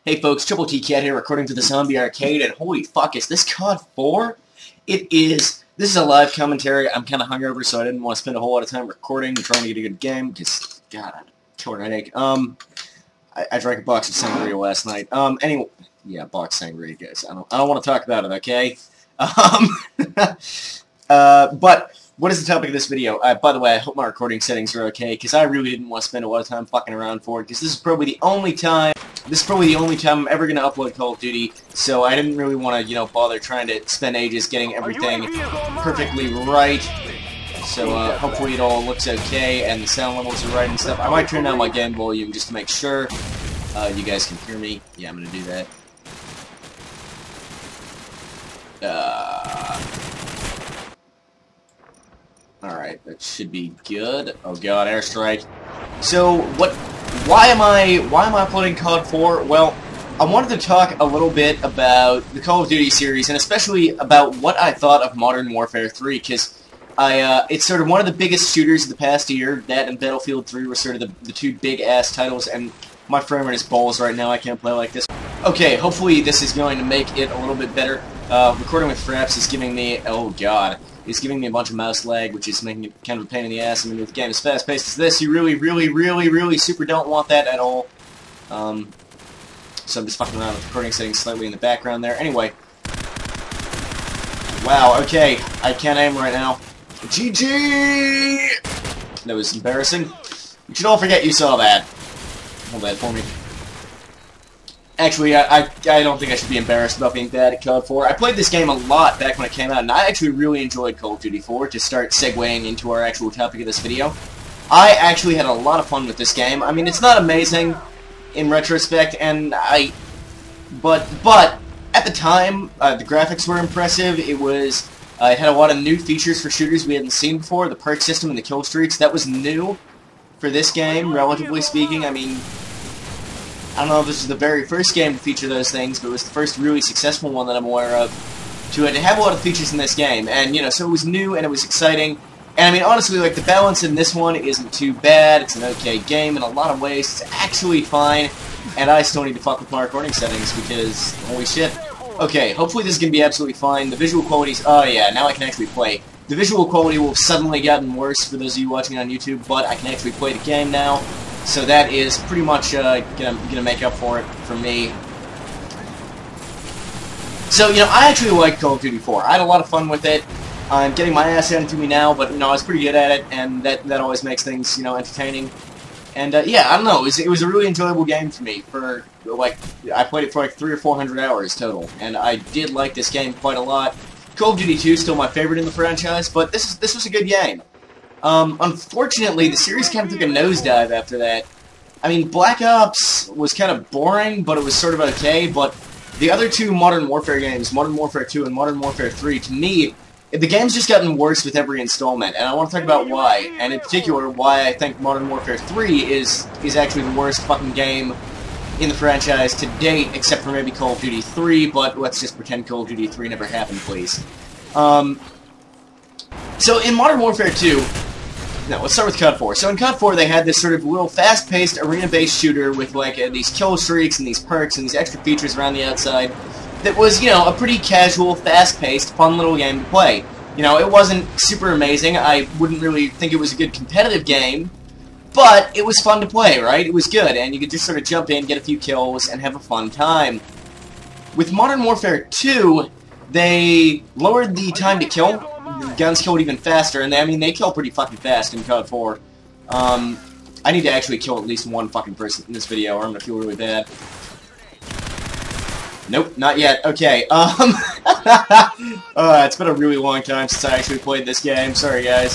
Hey folks, Troubletcat here, recording for the Zombie Arcade, and holy fuck, is this COD 4? It is. This is a live commentary. I'm kind of hungover, so I didn't want to spend a whole lot of time recording and trying to get a good game, because, God, I'm killing a headache. I drank a box of sangria last night. Anyway, yeah, box sangria, guys. I don't want to talk about it, okay? But what is the topic of this video? By the way, I hope my recording settings are okay, because I really didn't want to spend a lot of time fucking around for it, because this is probably the only time I'm ever going to upload Call of Duty, so I didn't really want to, bother trying to spend ages getting everything perfectly right. So, hopefully it all looks okay, and the sound levels are right and stuff. I might turn down my game volume just to make sure you guys can hear me. Yeah, I'm going to do that. Alright, that should be good. Oh god, airstrike. So, why am I uploading COD 4? Well, I wanted to talk a little bit about the Call of Duty series, and especially about what I thought of Modern Warfare 3, because it's sort of one of the biggest shooters of the past year. That and Battlefield 3 were sort of the two big-ass titles, and my frame rate is balls right now. I can't play like this. Okay, hopefully this is going to make it a little bit better. Recording with Fraps is giving me... oh god. It's giving me a bunch of mouse lag, which is making it kind of a pain in the ass. I mean, with a game as fast-paced as this, you really super don't want that at all. So I'm just fucking around with recording settings slightly in the background there. Anyway. Wow, okay. I can't aim right now. GG! That was embarrassing. You should all forget you saw that. Hold that for me. Actually, I don't think I should be embarrassed about being bad at COD 4. I played this game a lot back when it came out, and I actually really enjoyed Call of Duty 4, to start segueing into our actual topic of this video. I actually had a lot of fun with this game. I mean, it's not amazing in retrospect, and but at the time, the graphics were impressive. It had a lot of new features for shooters we hadn't seen before. The perk system and the kill streaks, that was new for this game, relatively speaking. I mean, I don't know if this is the very first game to feature those things, but it was the first really successful one that I'm aware of to have a lot of features in this game. And, so it was new and it was exciting. And, I mean, honestly, like, the balance in this one isn't too bad. It's an okay game in a lot of ways. It's actually fine. And I still need to fuck with my recording settings because, holy shit. Okay, hopefully this is going to be absolutely fine. The visual quality's... oh, yeah, now I can actually play. The visual quality will have suddenly gotten worse for those of you watching on YouTube, but I can actually play the game now. So that is pretty much gonna make up for it for me. So, I actually like Call of Duty 4. I had a lot of fun with it. I'm getting my ass handed to me now, but, I was pretty good at it, and that always makes things, entertaining. And, yeah, I don't know, it was a really enjoyable game for me. I played it for 300 or 400 hours total, and I did like this game quite a lot. Call of Duty 2 is still my favorite in the franchise, but this was a good game. Unfortunately, the series kind of took a nosedive after that. I mean, Black Ops was kind of boring, but it was sort of okay, but the other two Modern Warfare games, Modern Warfare 2 and Modern Warfare 3, to me, the game's just gotten worse with every installment, and I want to talk about why, and in particular, why I think Modern Warfare 3 is actually the worst fucking game in the franchise to date, except for maybe Call of Duty 3, but let's just pretend Call of Duty 3 never happened, please. So in Modern Warfare 2, no, let's start with COD 4. So in COD 4, they had this sort of little fast-paced, arena-based shooter with, these kill streaks and these perks and these extra features around the outside that was, a pretty casual, fast-paced, fun little game to play. It wasn't super amazing. I wouldn't really think it was a good competitive game, but it was fun to play, right? It was good, and you could just sort of jump in, get a few kills, and have a fun time. With Modern Warfare 2, they lowered the time to kill. The guns killed even faster, and they kill pretty fucking fast in COD 4. I need to actually kill at least one fucking person in this video, or I'm gonna feel really bad. Nope, not yet. Okay, it's been a really long time since I actually played this game. Sorry, guys.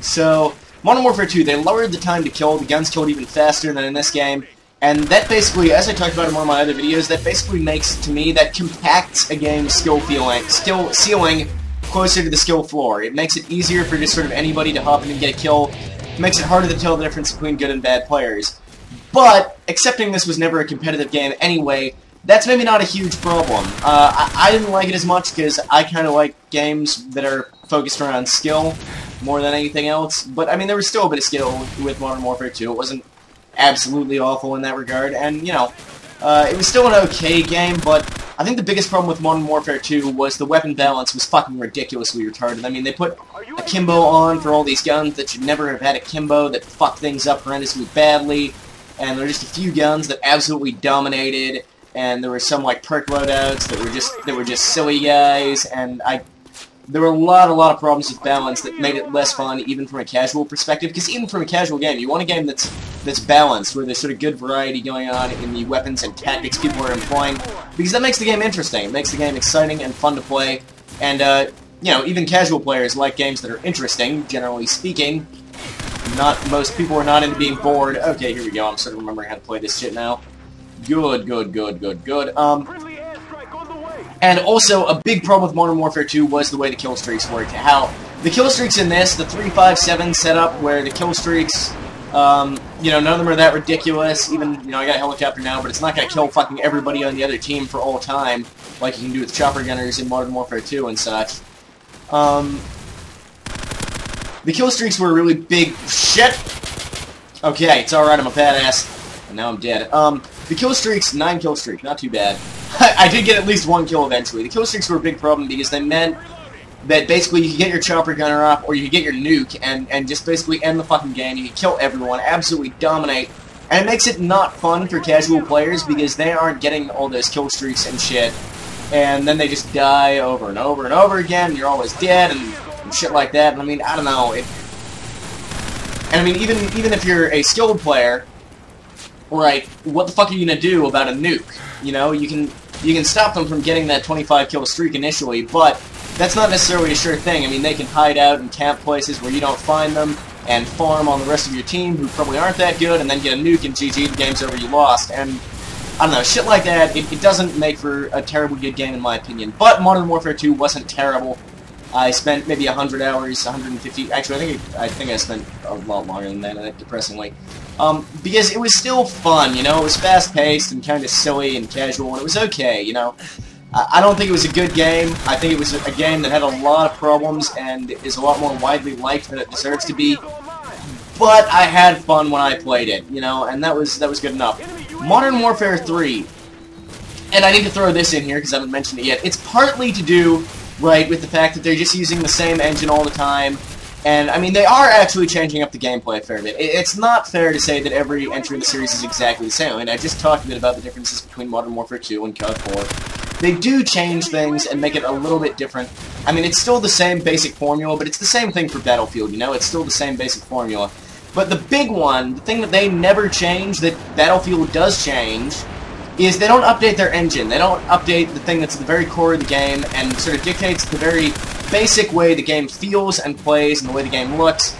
So, Modern Warfare 2, they lowered the time to kill. The guns killed even faster than in this game. And that basically, as I talked about in one of my other videos, that basically makes, to me, that compacts a game's skill ceiling closer to the skill floor. It makes it easier for just sort of anybody to hop in and get a kill. It makes it harder to tell the difference between good and bad players. But, accepting this was never a competitive game anyway, that's maybe not a huge problem. I didn't like it as much because I kind of like games that are focused around skill more than anything else. But, there was still a bit of skill with Modern Warfare 2. It wasn't absolutely awful in that regard, and, you know, it was still an okay game, but I think the biggest problem with Modern Warfare 2 was the weapon balance was fucking ridiculously retarded. I mean, they put akimbo on for all these guns that should never have had akimbo, that fuck things up horrendously badly, and there were just a few guns that absolutely dominated, and there were some, like, perk loadouts that were just silly guys, and there were a lot of problems with balance that made it less fun, even from a casual perspective, because even from a casual game, you want a game that's balanced, where there's sort of good variety going on in the weapons and tactics people are employing, because that makes the game interesting. It makes the game exciting and fun to play, and, you know, even casual players like games that are interesting, generally speaking. Most people are not into being bored. Okay, here we go, I'm sort of remembering how to play this shit now. Good. And also, a big problem with Modern Warfare 2 was the way the kill streaks worked. How the kill streaks in this, the 3-5-7 setup, where the kill streaks, you know, none of them are that ridiculous. Even, you know, I got a helicopter now, but it's not going to kill fucking everybody on the other team for all time, like you can do with chopper gunners in Modern Warfare 2 and such. The kill streaks were a really big shit. Okay, it's alright, I'm a badass. And now I'm dead. The kill streaks, 9 kill streak, not too bad. I did get at least 1 kill eventually. The kill streaks were a big problem because they meant that basically you could get your chopper gunner up, or you could get your nuke, and just basically end the fucking game. You could kill everyone, absolutely dominate, and it makes it not fun for casual players because they aren't getting all those kill streaks and shit, and then they just die over and over and over again, and you're always dead, and shit like that, and I mean, I don't know, and I mean, even if you're a skilled player, right, what the fuck are you gonna do about a nuke? You know, you can stop them from getting that 25 kill streak initially, but that's not necessarily a sure thing. I mean, they can hide out in camp places where you don't find them, and farm on the rest of your team who probably aren't that good, and then get a nuke and GG, the game's over, you lost. And, I don't know, shit like that, it doesn't make for a terribly good game in my opinion. But Modern Warfare 2 wasn't terrible. I spent maybe 100 hours, 150, actually I think I spent a lot longer than that, depressingly. Because it was still fun, you know, it was fast-paced and kind of silly and casual, and it was okay, you know. I don't think it was a good game. I think it was a game that had a lot of problems and is a lot more widely liked than it deserves to be. But I had fun when I played it, you know, and that was good enough. Modern Warfare 3, and I need to throw this in here because I haven't mentioned it yet, it's partly to do, right, with the fact that they're just using the same engine all the time. And, I mean, they are actually changing up the gameplay a fair bit. It's not fair to say that every entry in the series is exactly the same. I mean, I just talked a bit about the differences between Modern Warfare 2 and COD 4. They do change things and make it a little bit different. I mean, it's still the same basic formula, but it's the same thing for Battlefield, you know? It's still the same basic formula. But the big one, the thing that they never change, that Battlefield does change, is they don't update their engine. They don't update the thing that's at the very core of the game and sort of dictates the very basic way the game feels and plays and the way the game looks.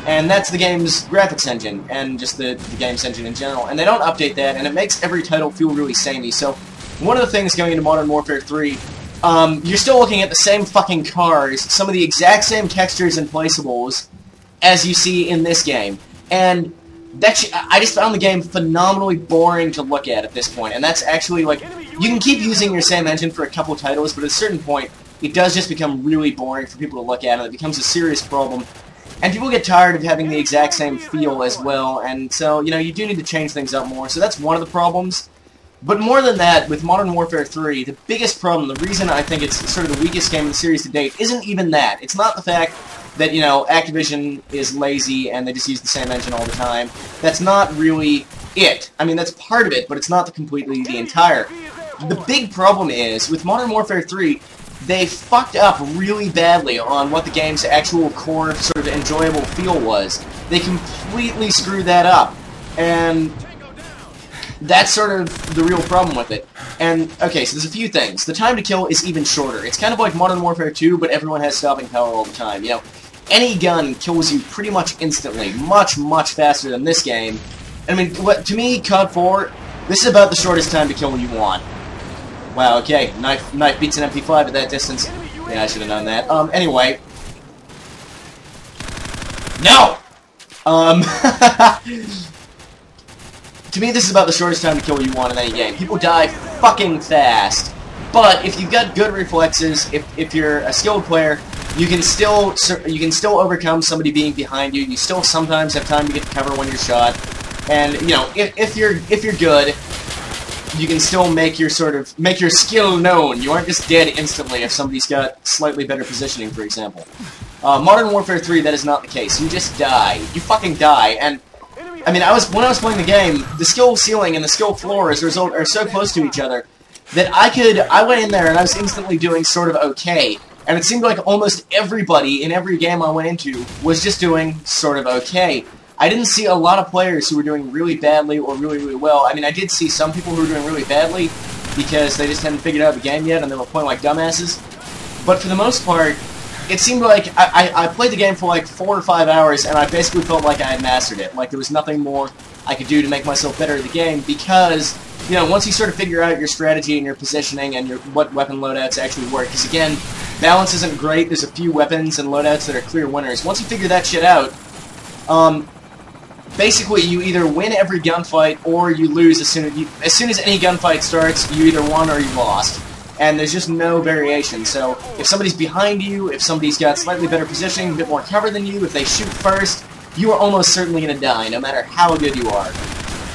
And that's the game's graphics engine and just the game's engine in general. And they don't update that, and it makes every title feel really samey. So one of the things going into Modern Warfare 3, you're still looking at the same fucking cars, some of the exact same textures and placeables as you see in this game. And I just found the game phenomenally boring to look at this point, and that's actually, like, you can keep using your same engine for a couple titles, but at a certain point, it does just become really boring for people to look at, and it becomes a serious problem. And people get tired of having the exact same feel as well, and so, you know, you do need to change things up more, so that's one of the problems. But more than that, with Modern Warfare 3, the biggest problem, the reason I think it's sort of the weakest game in the series to date, isn't even that. It's not the fact that, you know, Activision is lazy and they just use the same engine all the time. That's not really it. I mean, that's part of it, but it's not completely the entire. The big problem is, with Modern Warfare 3, they fucked up really badly on what the game's actual core, sort of enjoyable feel was. They completely screwed that up. And that's sort of the real problem with it. And, okay, so there's a few things. The time to kill is even shorter. It's kind of like Modern Warfare 2, but everyone has stopping power all the time, you know. Any gun kills you pretty much instantly, much, much faster than this game. I mean, to me, COD 4, this is about the shortest time to kill you want. Wow, okay, knife beats an MP5 at that distance. Yeah, I should have known that. Anyway. No! To me, this is about the shortest time to kill you want in any game. People die fucking fast. But if you've got good reflexes, if you're a skilled player, you can still overcome somebody being behind you. You still sometimes have time to get to cover when you're shot. And you know, if you're good, you can still make your skill known. You aren't just dead instantly if somebody's got slightly better positioning, for example. Modern Warfare 3, that is not the case. You just die. You fucking die. And I mean, when I was playing the game, the skill ceiling and the skill floor as a result are so close to each other that I went in there and I was instantly doing sort of okay. And it seemed like almost everybody in every game I went into was just doing sort of okay. I didn't see a lot of players who were doing really badly or really, really well. I mean, I did see some people who were doing really badly because they just hadn't figured out the game yet and they were playing like dumbasses. But for the most part, it seemed like I played the game for like 4 or 5 hours and I basically felt like I had mastered it. Like there was nothing more I could do to make myself better at the game because, you know, once you sort of figure out your strategy and your positioning and what weapon loadouts actually work, because again, balance isn't great, there's a few weapons and loadouts that are clear winners. Once you figure that shit out, basically, you either win every gunfight or you lose as soon as any gunfight starts. You either won or you lost, and there's just no variation. So, if somebody's behind you, if somebody's got slightly better positioning, a bit more cover than you, if they shoot first, you are almost certainly going to die, no matter how good you are.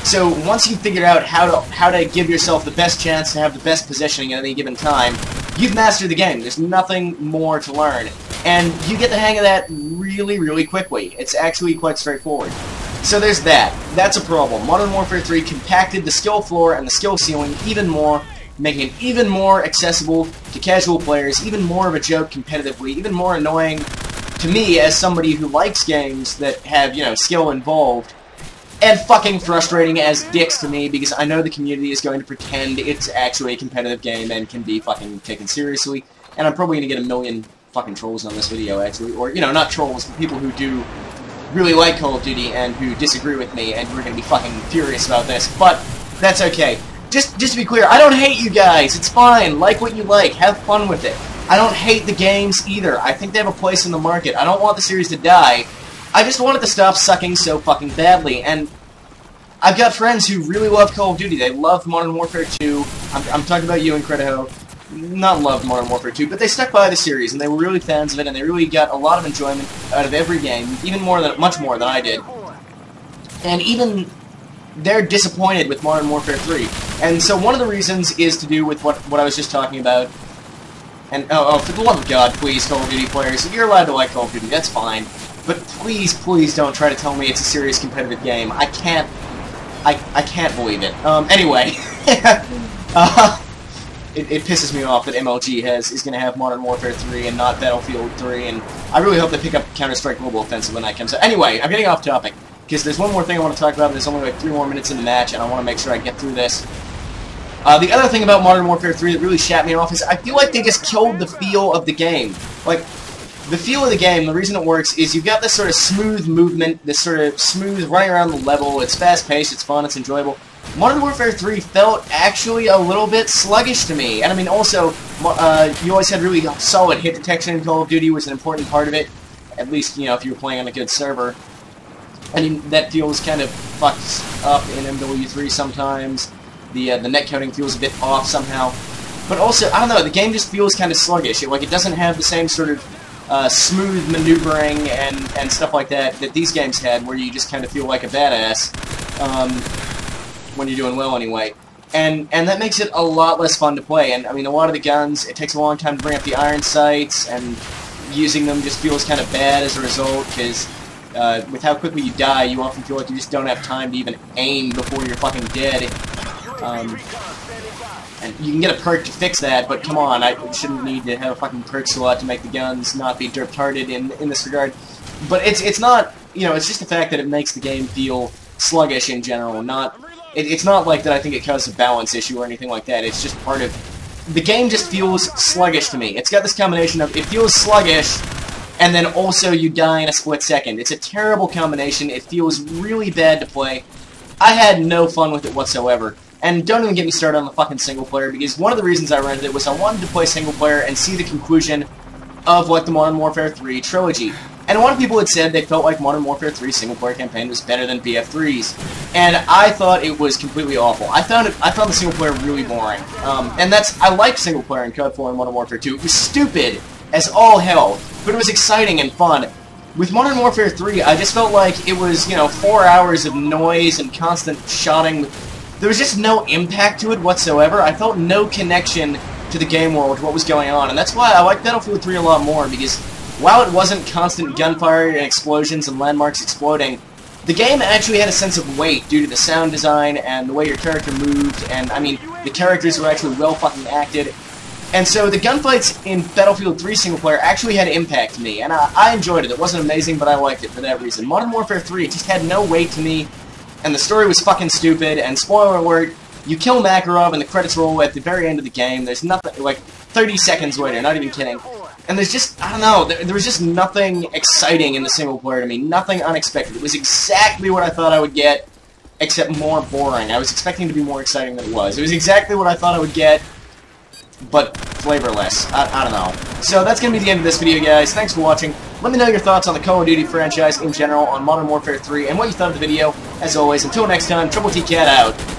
So, once you've figured out how to give yourself the best chance to have the best positioning at any given time, you've mastered the game. There's nothing more to learn, and you get the hang of that really, really quickly. It's actually quite straightforward. So there's that. That's a problem. Modern Warfare 3 compacted the skill floor and the skill ceiling even more, making it even more accessible to casual players, even more of a joke competitively, even more annoying to me as somebody who likes games that have, you know, skill involved, and fucking frustrating as dicks to me because I know the community is going to pretend it's actually a competitive game and can be fucking taken seriously, and I'm probably going to get a million fucking trolls on this video, actually, or, you know, not trolls, but people who do really like Call of Duty and who disagree with me and who are going to be fucking furious about this, but that's okay. Just to be clear, I don't hate you guys. It's fine. Like what you like. Have fun with it. I don't hate the games either. I think they have a place in the market. I don't want the series to die. I just want it to stop sucking so fucking badly, and I've got friends who really love Call of Duty. They love Modern Warfare 2. I'm talking about you and Crediho. Not loved Modern Warfare 2, but they stuck by the series, and they were really fans of it, and they really got a lot of enjoyment out of every game, much more than I did. And even they're disappointed with Modern Warfare 3. And so one of the reasons is to do with what I was just talking about. And, oh, for the love of God, please, Call of Duty players, you're allowed to like Call of Duty, that's fine. But please, please don't try to tell me it's a serious competitive game. I can't believe it. Anyway. It pisses me off that MLG is going to have Modern Warfare 3 and not Battlefield 3, and I really hope they pick up Counter-Strike Global Offensive when that comes out. Anyway, I'm getting off topic, because there's one more thing I want to talk about, and there's only like 3 more minutes in the match, and I want to make sure I get through this. The other thing about Modern Warfare 3 that really shat me off is I feel like they just killed the feel of the game. Like, the feel of the game, the reason it works, is you've got this sort of smooth movement, this sort of smooth running around the level, it's fast-paced, it's fun, it's enjoyable. Modern Warfare 3 felt actually a little bit sluggish to me, and I mean also, you always had really solid hit detection in Call of Duty was an important part of it, at least, you know, if you were playing on a good server. I mean, that feels kind of fucked up in MW3 sometimes, the net coding feels a bit off somehow, but also, I don't know, the game just feels kind of sluggish, it doesn't have the same sort of smooth maneuvering and stuff like that these games had, where you just kind of feel like a badass, when you're doing well anyway. And that makes it a lot less fun to play. And I mean, a lot of the guns, it takes a long time to bring up the iron sights, and using them just feels kind of bad as a result, because with how quickly you die, you often feel like you just don't have time to even aim before you're fucking dead. And you can get a perk to fix that, but come on, I shouldn't need to have a fucking perk slot to make the guns not be derp-tarded in this regard. But it's not, you know, it's just the fact that it makes the game feel sluggish in general, it's not like that I think it causes a balance issue or anything like that, it's just part of... The game just feels sluggish to me. It's got this combination of, it feels sluggish, and then also you die in a split second. It's a terrible combination, it feels really bad to play. I had no fun with it whatsoever. And don't even get me started on the fucking single player, because one of the reasons I rented it was I wanted to play single player and see the conclusion of, like, the Modern Warfare 3 trilogy. And a lot of people had said they felt like Modern Warfare 3 single-player campaign was better than BF3's, and I thought it was completely awful. I found the single-player really boring, and I liked single-player in COD 4 and Modern Warfare 2. It was stupid as all hell, but it was exciting and fun. With Modern Warfare 3, I just felt like it was, 4 hours of noise and constant shotting. There was just no impact to it whatsoever. I felt no connection to the game world, what was going on, and that's why I like Battlefield 3 a lot more, because while it wasn't constant gunfire and explosions and landmarks exploding, the game actually had a sense of weight due to the sound design and the way your character moved, and, I mean, the characters were actually well fucking acted. And so the gunfights in Battlefield 3 single player actually had impact to me, and I enjoyed it. It wasn't amazing, but I liked it for that reason. Modern Warfare 3, it just had no weight to me, and the story was fucking stupid, and spoiler alert, you kill Makarov and the credits roll at the very end of the game. There's nothing, like, 30 seconds later, not even kidding. And there's just, I don't know, there was just nothing exciting in the single player to me, nothing unexpected. It was exactly what I thought I would get, except more boring. I was expecting it to be more exciting than it was. It was exactly what I thought I would get, but flavorless. I don't know. So that's going to be the end of this video, guys. Thanks for watching. Let me know your thoughts on the Call of Duty franchise in general, on Modern Warfare 3, and what you thought of the video. As always, until next time, Troubletcat out.